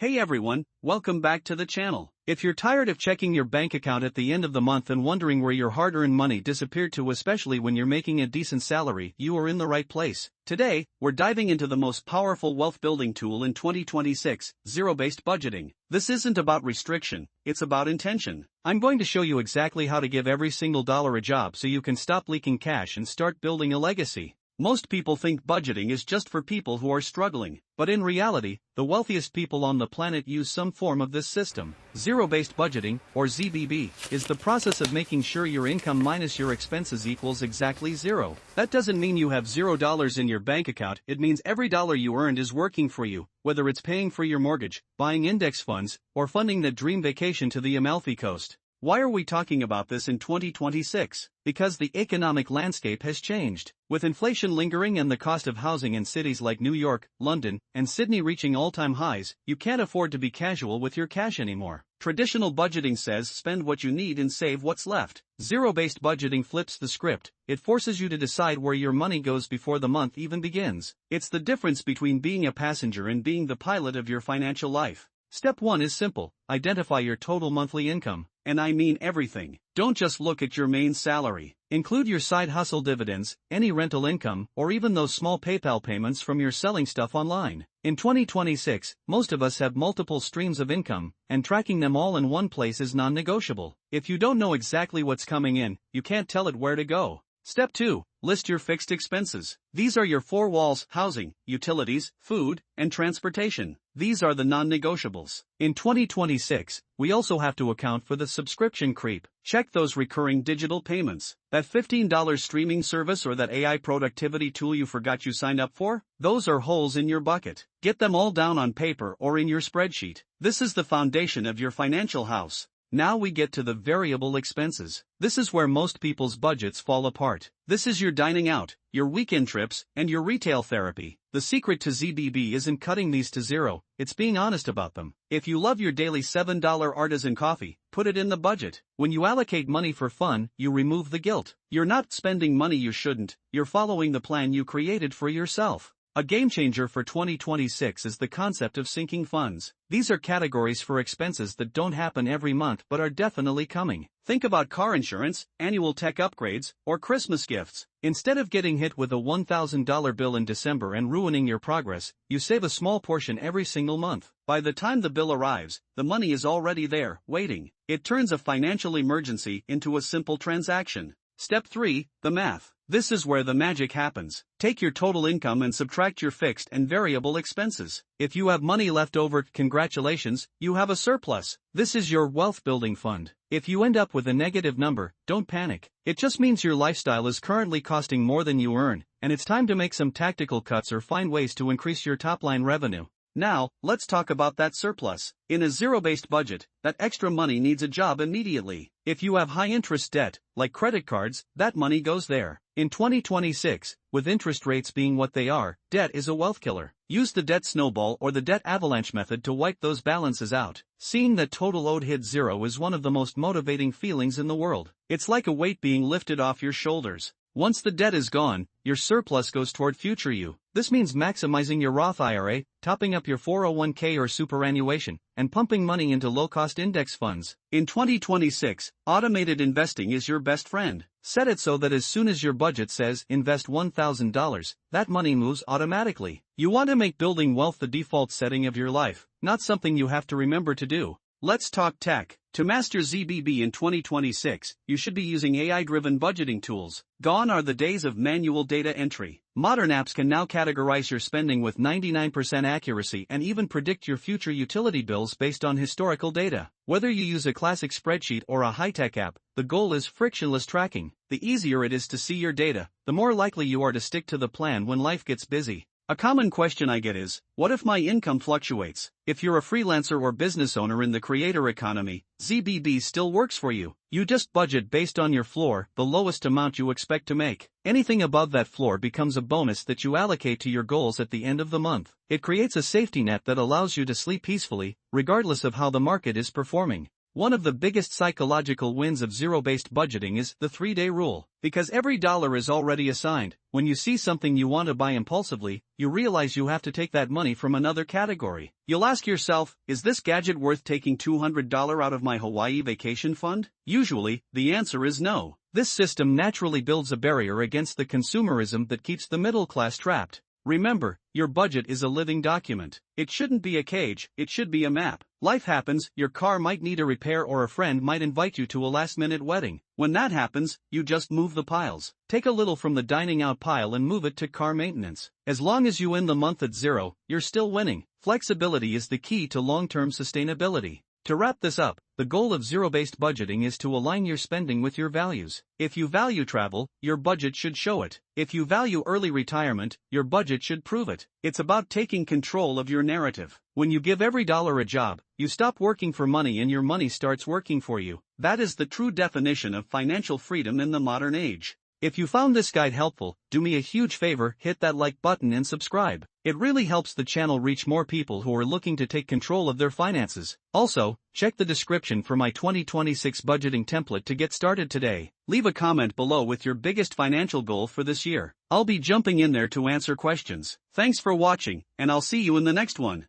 Hey everyone, welcome back to the channel. If you're tired of checking your bank account at the end of the month and wondering where your hard-earned money disappeared to, especially when you're making a decent salary, you are in the right place. Today, we're diving into the most powerful wealth-building tool in 2026, zero-based budgeting. This isn't about restriction, it's about intention. I'm going to show you exactly how to give every single dollar a job so you can stop leaking cash and start building a legacy. Most people think budgeting is just for people who are struggling, but in reality, the wealthiest people on the planet use some form of this system. Zero-based budgeting, or ZBB, is the process of making sure your income minus your expenses equals exactly zero. That doesn't mean you have $0 in your bank account, it means every dollar you earned is working for you, whether it's paying for your mortgage, buying index funds, or funding that dream vacation to the Amalfi Coast. Why are we talking about this in 2026? Because the economic landscape has changed. With inflation lingering and the cost of housing in cities like New York, London, and Sydney reaching all-time highs, you can't afford to be casual with your cash anymore. Traditional budgeting says spend what you need and save what's left. Zero-based budgeting flips the script. It forces you to decide where your money goes before the month even begins. It's the difference between being a passenger and being the pilot of your financial life. Step 1 is simple. Identify your total monthly income. And I mean everything. Don't just look at your main salary. Include your side hustle dividends, any rental income, or even those small PayPal payments from your selling stuff online. In 2026, most of us have multiple streams of income, and tracking them all in one place is non-negotiable. If you don't know exactly what's coming in, you can't tell it where to go. Step 2. List your fixed expenses. These are your four walls: housing, utilities, food, and transportation. These are the non-negotiables. In 2026, we also have to account for the subscription creep. Check those recurring digital payments. That $15 streaming service or that AI productivity tool you forgot you signed up for? Those are holes in your bucket. Get them all down on paper or in your spreadsheet. This is the foundation of your financial house. Now we get to the variable expenses. This is where most people's budgets fall apart. This is your dining out, your weekend trips, and your retail therapy. The secret to ZBB isn't cutting these to zero, it's being honest about them. If you love your daily $7 artisan coffee, put it in the budget. When you allocate money for fun, you remove the guilt. You're not spending money you shouldn't, you're following the plan you created for yourself. A game changer for 2026 is the concept of sinking funds. These are categories for expenses that don't happen every month but are definitely coming. Think about car insurance, annual tech upgrades, or Christmas gifts. Instead of getting hit with a $1,000 bill in December and ruining your progress, you save a small portion every single month. By the time the bill arrives, the money is already there, waiting. It turns a financial emergency into a simple transaction. Step 3, the math. This is where the magic happens. Take your total income and subtract your fixed and variable expenses. If you have money left over, congratulations, you have a surplus. This is your wealth building fund. If you end up with a negative number, don't panic. It just means your lifestyle is currently costing more than you earn, and it's time to make some tactical cuts or find ways to increase your top-line revenue. Now, let's talk about that surplus. In a zero-based budget, that extra money needs a job immediately. If you have high-interest debt, like credit cards, that money goes there. In 2026, with interest rates being what they are, debt is a wealth killer. Use the debt snowball or the debt avalanche method to wipe those balances out. Seeing that total owed hit zero is one of the most motivating feelings in the world. It's like a weight being lifted off your shoulders. Once the debt is gone, your surplus goes toward future you. This means maximizing your Roth IRA, topping up your 401k or superannuation, and pumping money into low-cost index funds. In 2026, automated investing is your best friend. Set it so that as soon as your budget says invest $1,000, that money moves automatically. You want to make building wealth the default setting of your life, not something you have to remember to do. Let's talk tech. To master ZBB in 2026, you should be using AI-driven budgeting tools. Gone are the days of manual data entry. Modern apps can now categorize your spending with 99% accuracy and even predict your future utility bills based on historical data. Whether you use a classic spreadsheet or a high-tech app, the goal is frictionless tracking. The easier it is to see your data, the more likely you are to stick to the plan when life gets busy. A common question I get is, what if my income fluctuates? If you're a freelancer or business owner in the creator economy, ZBB still works for you. You just budget based on your floor, the lowest amount you expect to make. Anything above that floor becomes a bonus that you allocate to your goals at the end of the month. It creates a safety net that allows you to sleep peacefully, regardless of how the market is performing. One of the biggest psychological wins of zero-based budgeting is the 3-day rule. Because every dollar is already assigned, when you see something you want to buy impulsively, you realize you have to take that money from another category. You'll ask yourself, is this gadget worth taking $200 out of my Hawaii vacation fund? Usually, the answer is no. This system naturally builds a barrier against the consumerism that keeps the middle class trapped. Remember, your budget is a living document. It shouldn't be a cage, it should be a map. Life happens, your car might need a repair or a friend might invite you to a last-minute wedding. When that happens, you just move the piles. Take a little from the dining out pile and move it to car maintenance. As long as you end the month at zero, you're still winning. Flexibility is the key to long-term sustainability. To wrap this up, the goal of zero-based budgeting is to align your spending with your values. If you value travel, your budget should show it. If you value early retirement, your budget should prove it. It's about taking control of your narrative. When you give every dollar a job, you stop working for money and your money starts working for you. That is the true definition of financial freedom in the modern age. If you found this guide helpful, do me a huge favor, hit that like button and subscribe. It really helps the channel reach more people who are looking to take control of their finances. Also, check the description for my 2026 budgeting template to get started today. Leave a comment below with your biggest financial goal for this year. I'll be jumping in there to answer questions. Thanks for watching, and I'll see you in the next one.